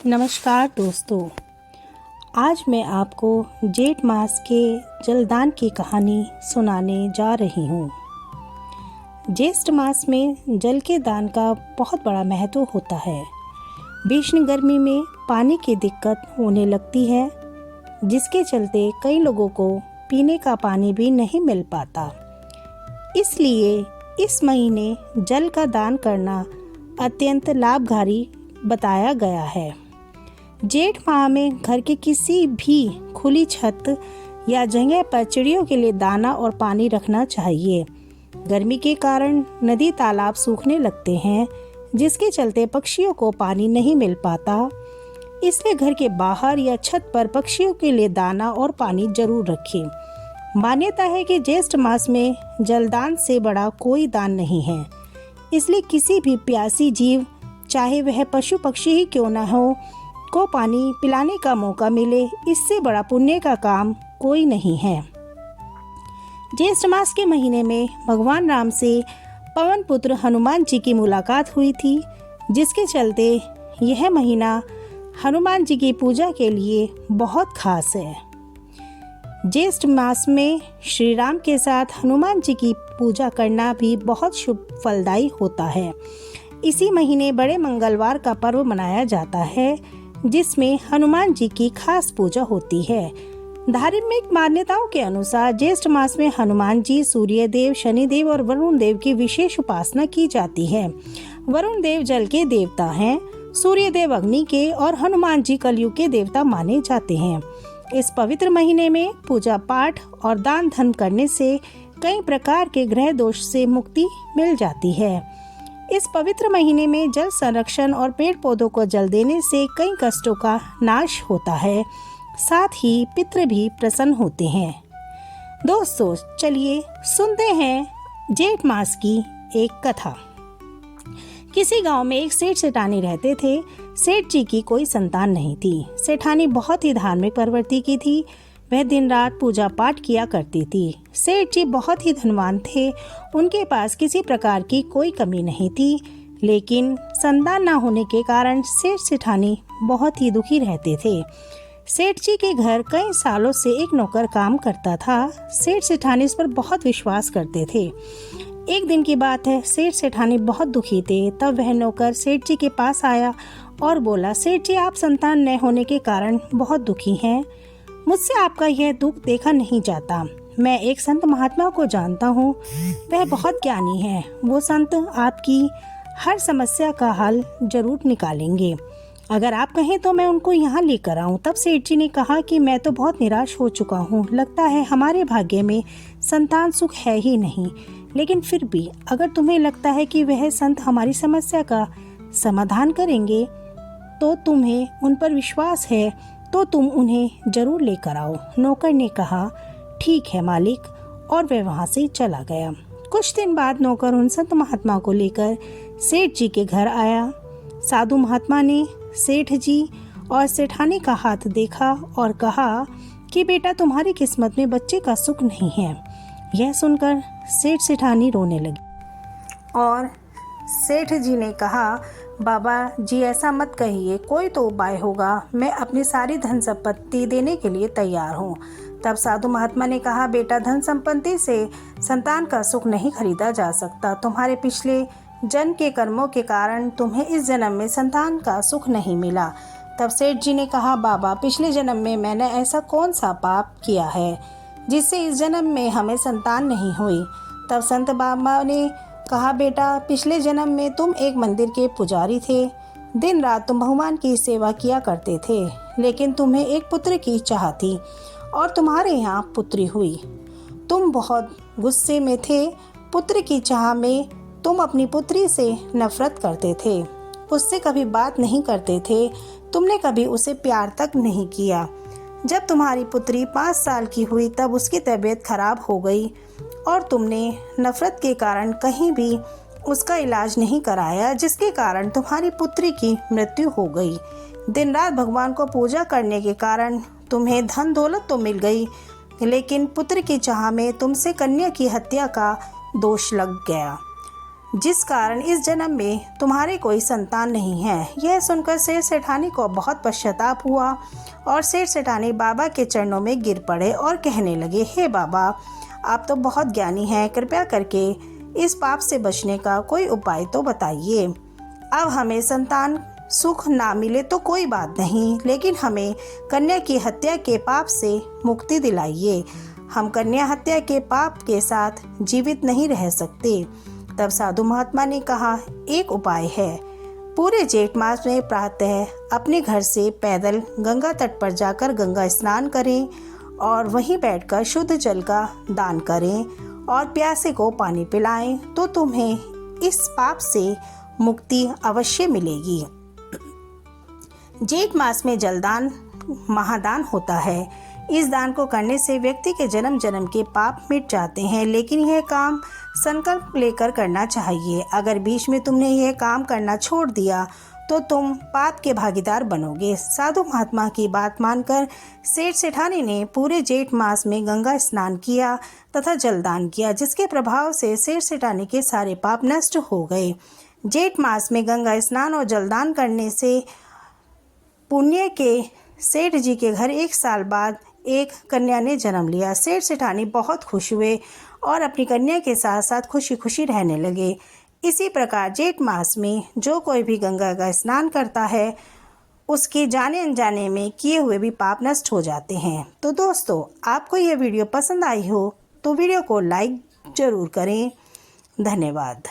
नमस्कार दोस्तों। आज मैं आपको जेठ मास के जलदान की कहानी सुनाने जा रही हूँ। ज्येष्ठ मास में जल के दान का बहुत बड़ा महत्व होता है। भीषण गर्मी में पानी की दिक्कत होने लगती है, जिसके चलते कई लोगों को पीने का पानी भी नहीं मिल पाता। इसलिए इस महीने जल का दान करना अत्यंत लाभकारी बताया गया है। जेठ माह में घर के किसी भी खुली छत या जगह पर चिड़ियों के लिए दाना और पानी रखना चाहिए। गर्मी के कारण नदी तालाब सूखने लगते हैं, जिसके चलते पक्षियों को पानी नहीं मिल पाता। इसलिए घर के बाहर या छत पर पक्षियों के लिए दाना और पानी जरूर रखें। मान्यता है कि ज्येष्ठ मास में जलदान से बड़ा कोई दान नहीं है। इसलिए किसी भी प्यासी जीव, चाहे वह पशु पक्षी ही क्यों न हो, को पानी पिलाने का मौका मिले, इससे बड़ा पुण्य का काम कोई नहीं है। ज्येष्ठ मास के महीने में भगवान राम से पवन पुत्र हनुमान जी की मुलाकात हुई थी, जिसके चलते यह महीना हनुमान जी की पूजा के लिए बहुत खास है। ज्येष्ठ मास में श्री राम के साथ हनुमान जी की पूजा करना भी बहुत शुभ फलदायी होता है। इसी महीने बड़े मंगलवार का पर्व मनाया जाता है, जिसमें हनुमान जी की खास पूजा होती है। धार्मिक मान्यताओं के अनुसार ज्येष्ठ मास में हनुमान जी, सूर्य देव, शनि देव और वरुण देव की विशेष उपासना की जाती है। वरुण देव जल के देवता हैं, सूर्य देव अग्नि के और हनुमान जी कलयुग के देवता माने जाते हैं। इस पवित्र महीने में पूजा पाठ और दान धर्म करने से कई प्रकार के ग्रह दोष से मुक्ति मिल जाती है। इस पवित्र महीने में जल संरक्षण और पेड़ पौधों को जल देने से कई कष्टों का नाश होता है, साथ ही पितृ भी प्रसन्न होते हैं। दोस्तों, चलिए सुनते हैं जेठ मास की एक कथा। किसी गांव में एक सेठ सेठानी रहते थे। सेठ जी की कोई संतान नहीं थी। सेठानी बहुत ही धार्मिक प्रवृत्ति की थी। वह दिन रात पूजा पाठ किया करती थी। सेठ जी बहुत ही धनवान थे। उनके पास किसी प्रकार की कोई कमी नहीं थी, लेकिन संतान न होने के कारण सेठ सेठानी बहुत ही दुखी रहते थे। सेठ जी के घर कई सालों से एक नौकर काम करता था। सेठ सेठानी इस पर बहुत विश्वास करते थे। एक दिन की बात है, सेठ सेठानी बहुत दुखी थे। तब वह नौकर सेठ जी के पास आया और बोला, सेठ जी, आप संतान न होने के कारण बहुत दुखी हैं। मुझसे आपका यह दुख देखा नहीं जाता। मैं एक संत महात्मा को जानता हूँ, वह बहुत ज्ञानी है। वो संत आपकी हर समस्या का हल जरूर निकालेंगे। अगर आप कहें तो मैं उनको यहाँ लेकर आऊँ। तब सेठ जी ने कहा कि मैं तो बहुत निराश हो चुका हूँ। लगता है हमारे भाग्य में संतान सुख है ही नहीं। लेकिन फिर भी अगर तुम्हें लगता है कि वह संत हमारी समस्या का समाधान करेंगे, तो तुम्हें उन पर विश्वास है, तो तुम उन्हें जरूर लेकर आओ। नौकर ने कहा, ठीक है मालिक, और वह वहाँ से चला गया। कुछ दिन बाद नौकर उन संत महात्मा को लेकर सेठ जी के घर आया। साधु महात्मा ने सेठ जी और सेठानी का हाथ देखा और कहा कि बेटा, तुम्हारी किस्मत में बच्चे का सुख नहीं है। यह सुनकर सेठ सेठानी रोने लगी और सेठ जी ने कहा, बाबा जी, ऐसा मत कहिए, कोई तो उपाय होगा। मैं अपनी सारी धन संपत्ति देने के लिए तैयार हूँ। तब साधु महात्मा ने कहा, बेटा, धन संपत्ति से संतान का सुख नहीं खरीदा जा सकता। तुम्हारे पिछले जन्म के कर्मों के कारण तुम्हें इस जन्म में संतान का सुख नहीं मिला। तब सेठ जी ने कहा, बाबा, पिछले जन्म में मैंने ऐसा कौन सा पाप किया है जिससे इस जन्म में हमें संतान नहीं हुई। तब संत बाबा ने कहा, बेटा, पिछले जन्म में तुम एक मंदिर के पुजारी थे। दिन रात तुम भगवान की सेवा किया करते थे, लेकिन तुम्हें एक पुत्र की चाह थी और तुम्हारे यहाँ पुत्री हुई। तुम बहुत गुस्से में थे। पुत्र की चाह में तुम अपनी पुत्री से नफरत करते थे, उससे कभी बात नहीं करते थे, तुमने कभी उसे प्यार तक नहीं किया। जब तुम्हारी पुत्री 5 साल की हुई, तब उसकी तबीयत खराब हो गई और तुमने नफरत के कारण कहीं भी उसका इलाज नहीं कराया, जिसके कारण तुम्हारी पुत्री की मृत्यु हो गई। दिन रात भगवान को पूजा करने के कारण तुम्हें धन दौलत तो मिल गई, लेकिन पुत्र की चाह में तुमसे कन्या की हत्या का दोष लग गया। जिस कारण इस जन्म में तुम्हारे कोई संतान नहीं है। यह सुनकर सेठ सेठानी को बहुत पश्चाताप हुआ और सेठ सेठानी बाबा के चरणों में गिर पड़े और कहने लगे, हे बाबा, आप तो बहुत ज्ञानी हैं, कृपया करके इस पाप से बचने का कोई उपाय तो बताइए। अब हमें संतान सुख ना मिले तो कोई बात नहीं, लेकिन हमें कन्या की हत्या के पाप से मुक्ति दिलाइए। हम कन्या हत्या के पाप के साथ जीवित नहीं रह सकते। तब साधु महात्मा ने कहा, एक उपाय है। पूरे जेठ मास में प्रातः अपने घर से पैदल गंगा तट पर जाकर गंगा स्नान करें और वहीं बैठकर शुद्ध जल का दान करें और प्यासे को पानी पिलाएं, तो तुम्हें इस पाप से मुक्ति अवश्य मिलेगी। जेठ मास में जलदान महादान होता है। इस दान को करने से व्यक्ति के जन्म जन्म के पाप मिट जाते हैं, लेकिन यह काम संकल्प लेकर करना चाहिए। अगर बीच में तुमने यह काम करना छोड़ दिया तो तुम पाप के भागीदार बनोगे। साधु महात्मा की बात मानकर सेठ सेठानी ने पूरे जेठ मास में गंगा स्नान किया तथा जलदान किया, जिसके प्रभाव से सेठ सेठानी के सारे पाप नष्ट हो गए। जेठ मास में गंगा स्नान और जलदान करने से पुण्य के सेठ जी के घर 1 साल बाद एक कन्या ने जन्म लिया। सेठ सेठानी बहुत खुश हुए और अपनी कन्या के साथ साथ खुशी खुशी रहने लगे। इसी प्रकार जेठ मास में जो कोई भी गंगा का स्नान करता है, उसके जाने अनजाने में किए हुए भी पाप नष्ट हो जाते हैं। तो दोस्तों, आपको यह वीडियो पसंद आई हो तो वीडियो को लाइक ज़रूर करें। धन्यवाद।